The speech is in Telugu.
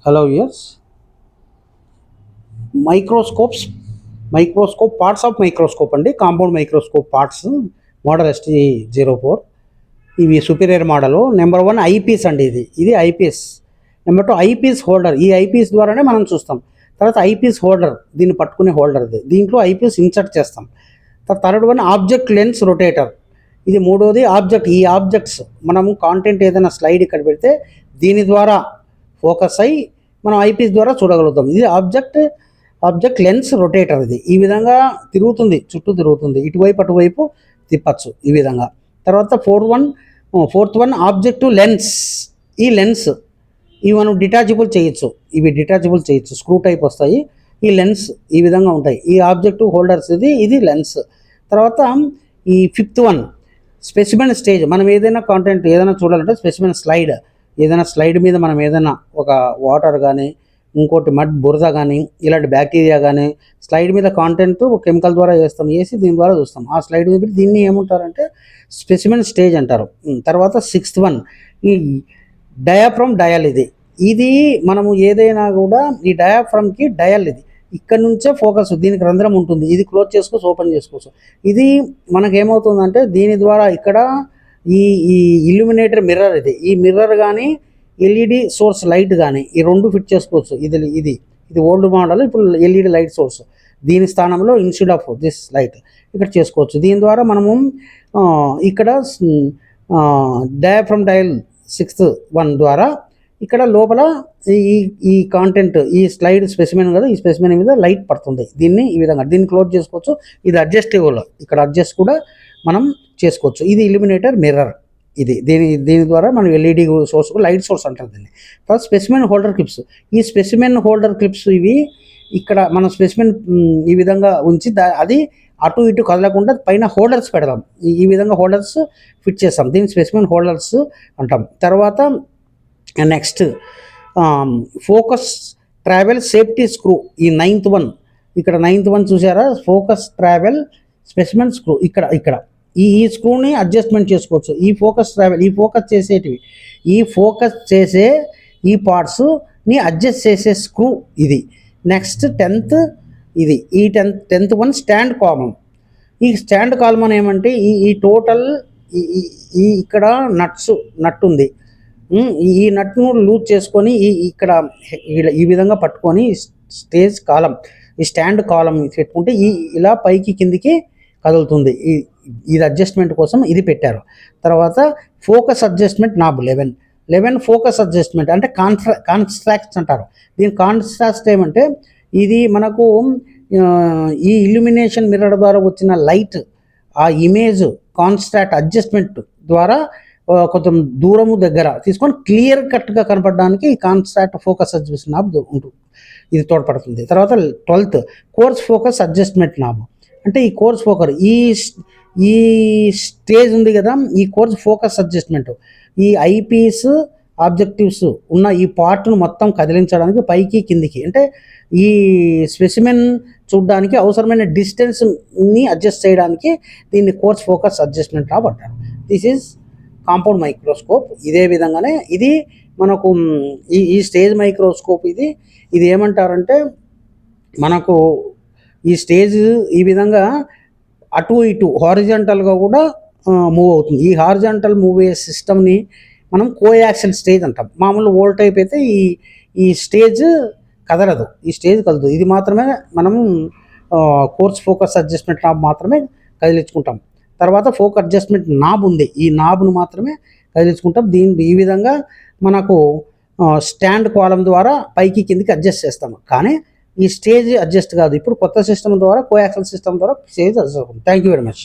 Hello, yes. Microscope parts of microscope and compound microscope parts model ST04. ఇవి సుపీరియర్ మోడల్. నెంబర్ 1 ఐపీస్ అండి. ఇది ఐపీఎస్. Number 2 eyepiece holder. ఈ ఐపీస్ ద్వారానే మనం చూస్తాం. తర్వాత ఐపీస్ హోల్డర్, దీన్ని పట్టుకునే హోల్డర్ ఇది. దీంట్లో ఐపీస్ ఇన్సర్ట్ చేస్తాం. Third one object lens rotator. ఇది మూడోది ఆబ్జెక్ట్. ఈ ఆబ్జెక్ట్స్ మనం కాంటెంట్ ఏదైనా స్లైడ్ ఇక్కడ పెడితే దీని ద్వారా ఫోకస్ అయ్యి మనం ఐపీస్ ద్వారా చూడగలుగుతాం. ఇది ఆబ్జెక్ట్ లెన్స్ రొటేటర్. ఇది ఈ విధంగా తిరుగుతుంది, చుట్టూ తిరుగుతుంది, ఇటువైపు అటువైపు తిప్పచ్చు ఈ విధంగా. తర్వాత ఫోర్త్ వన్ ఆబ్జెక్టివ్ లెన్స్. ఈ లెన్స్ ఇవి మనం డిటాచబుల్ చేయొచ్చు. స్క్రూ టైప్ వస్తాయి. ఈ లెన్స్ ఈ విధంగా ఉంటాయి. ఈ ఆబ్జెక్టివ్ హోల్డర్స్ ఇది లెన్స్. తర్వాత ఈ ఫిఫ్త్ వన్ స్పెసిమెన్ స్టేజ్. మనం ఏదైనా కాంటెంట్ ఏదైనా చూడాలంటే స్పెసిమెన్ స్లైడ్, ఏదైనా స్లైడ్ మీద మనం ఏదైనా ఒక వాటర్ కానీ ఇంకోటి బురద కానీ ఇలాంటి బ్యాక్టీరియా కానీ స్లైడ్ మీద కాంటెంట్ కెమికల్ ద్వారా వేసి దీని ద్వారా చూస్తాం. ఆ స్లైడ్ మీద దీన్ని ఏమంటారంటే స్పెసిమెన్ స్టేజ్ అంటారు. తర్వాత సిక్స్త్ వన్ ఈ డయాఫ్రమ్ డయల్. ఇది మనము ఏదైనా కూడా ఈ డయాఫ్రమ్కి డయల్, ఇది ఇక్కడ నుంచే ఫోకస్, దీనికి రంధ్రం ఉంటుంది. ఇది క్లోజ్ చేసుకోవచ్చు, ఓపెన్ చేసుకోవచ్చు. ఇది మనకేమవుతుందంటే దీని ద్వారా ఇక్కడ ఈ ఇల్యూమినేటర్ మిర్రర్, ఈ మిర్రర్ కానీ ఎల్ఈడి సోర్స్ లైట్ కానీ ఈ రెండు ఫిట్ చేసుకోవచ్చు. ఇది ఓల్డ్ మోడల్. ఇప్పుడు ఎల్ఈడి లైట్ సోర్స్ దీని స్థానంలో ఇన్స్టెడ్ ఆఫ్ దిస్ లైట్ ఇక్కడ చేసుకోవచ్చు. దీని ద్వారా మనము ఇక్కడ డయాఫ్రమ్ డయల్ సిక్స్త్ వన్ ద్వారా ఇక్కడ లోపల ఈ కాంటెంట్, ఈ స్లైడ్ స్పెసిమెన్ కదా, ఈ స్పెసిమెన్ మీద లైట్ పడుతుంది. ఈ విధంగా దీన్ని క్లోజ్ చేసుకోవచ్చు. ఇది అడ్జస్టబుల్, ఇక్కడ అడ్జస్ట్ కూడా మనం చేసుకోవచ్చు. ఇది ఇల్యూమినేటర్ మిర్రర్. దీని ద్వారా మనం ఎల్ఈడి సోర్స్, లైట్ సోర్స్ అంటారు దీన్ని. తర్వాత స్పెసిమెన్ హోల్డర్ క్లిప్స్. ఈ స్పెసిమెన్ హోల్డర్ క్లిప్స్ ఇవి ఇక్కడ మనం స్పెసిమెన్ ఈ విధంగా ఉంచి అది అటు ఇటు కదలకుండా పైన హోల్డర్స్ పెడదాం. ఈ విధంగా హోల్డర్స్ ఫిట్ చేస్తాం. దీన్ని స్పెసిమెన్ హోల్డర్స్ అంటాం. తర్వాత next focus travel safety screw. ఈ నైన్త్ వన్ చూసారా, ఫోకస్ ట్రావెల్ స్పెసిమెన్ స్క్రూ. ఇక్కడ ఈ స్క్రూని అడ్జస్ట్మెంట్ చేసుకోవచ్చు. ఈ ఫోకస్ ట్రావెల్, ఈ ఫోకస్ చేసే ఈ పార్ట్స్ని అడ్జస్ట్ చేసే స్క్రూ ఇది. Next tenth one stand column. ఈ స్టాండ్ కాలమ్ ఏమంటే ఈ టోటల్ ఇక్కడ నట్ ఉంది. ఈ నట్ను లూజ్ చేసుకొని ఇక్కడ ఈ విధంగా పట్టుకొని స్టేజ్ కాలం, ఈ స్టాండ్ కాలం పెట్టుకుంటే ఇలా పైకి కిందికి కదులుతుంది. ఇది అడ్జస్ట్మెంట్ కోసం ఇది పెట్టారు. తర్వాత focus adjustment knob 11 focus adjustment అంటే కాన్స్ట్రాక్ట్స్ అంటారు. దీని కాన్స్ట్రాక్ట్ ఏమంటే ఇది మనకు ఈ ఇల్యూమినేషన్ మిర్రర్ ద్వారా వచ్చిన లైట్, ఆ ఇమేజ్ కాన్స్ట్రాక్ట్ అడ్జస్ట్మెంట్ ద్వారా కొంచెం దూరము దగ్గర తీసుకొని క్లియర్ కట్గా కనపడడానికి ఈ కాన్స్ట్రాక్ట్ ఫోకస్ అడ్జస్ట్మెంట్ నాబ్ ఉంటుంది. ఇది తోడ్పడుతుంది. తర్వాత 12th course focus adjustment knob. అంటే ఈ కోర్స్ ఫోకస్, ఈ స్టేజ్ ఉంది కదా, ఈ కోర్స్ ఫోకస్ అడ్జస్ట్మెంట్ ఈ ఐపీస్ ఆబ్జెక్టివ్స్ ఉన్న ఈ పార్ట్ను మొత్తం కదిలించడానికి పైకి కిందికి, అంటే ఈ స్పెసిమెన్ చూడడానికి అవసరమైన డిస్టెన్స్ని అడ్జస్ట్ చేయడానికి దీన్ని కోర్స్ ఫోకస్ అడ్జస్ట్మెంట్ నాబ్ అంటారు. This is compound microscope. ఇదే విధంగానే ఇది మనకు ఈ స్టేజ్ మైక్రోస్కోప్. ఇది ఏమంటారంటే మనకు ఈ స్టేజ్ ఈ విధంగా అటు ఇటు హారిజాంటల్గా కూడా మూవ్ అవుతుంది. ఈ హారిజాంటల్ మూవ్ అయ్యే సిస్టమ్ని మనం కోయాక్సిల్ స్టేజ్ అంటాం. మామూలు వోల్ టైప్ అయితే ఈ స్టేజ్ కదలదు, ఇది మాత్రమే మనం కోర్స్ ఫోకస్ అడ్జస్ట్మెంట్ నాబ్ మాత్రమే కదిలించుకుంటాం. తర్వాత ఫోకస్ అడ్జస్ట్మెంట్ నాబ్ ఉంది, ఈ నాబ్ను మాత్రమే కదిలించుకుంటాం. ఈ విధంగా మనకు స్టాండ్ కాలం ద్వారా పైకి కిందికి అడ్జస్ట్ చేస్తాము. కానీ ఈ స్టేజ్ అడ్జస్ట్ కాదు. ఇప్పుడు కొత్త సిస్టమ్ ద్వారా, కోయాక్సిల్ సిస్టమ్ ద్వారా స్టేజ్ అడ్జస్ట్ అవుతుంది. Thank you very much.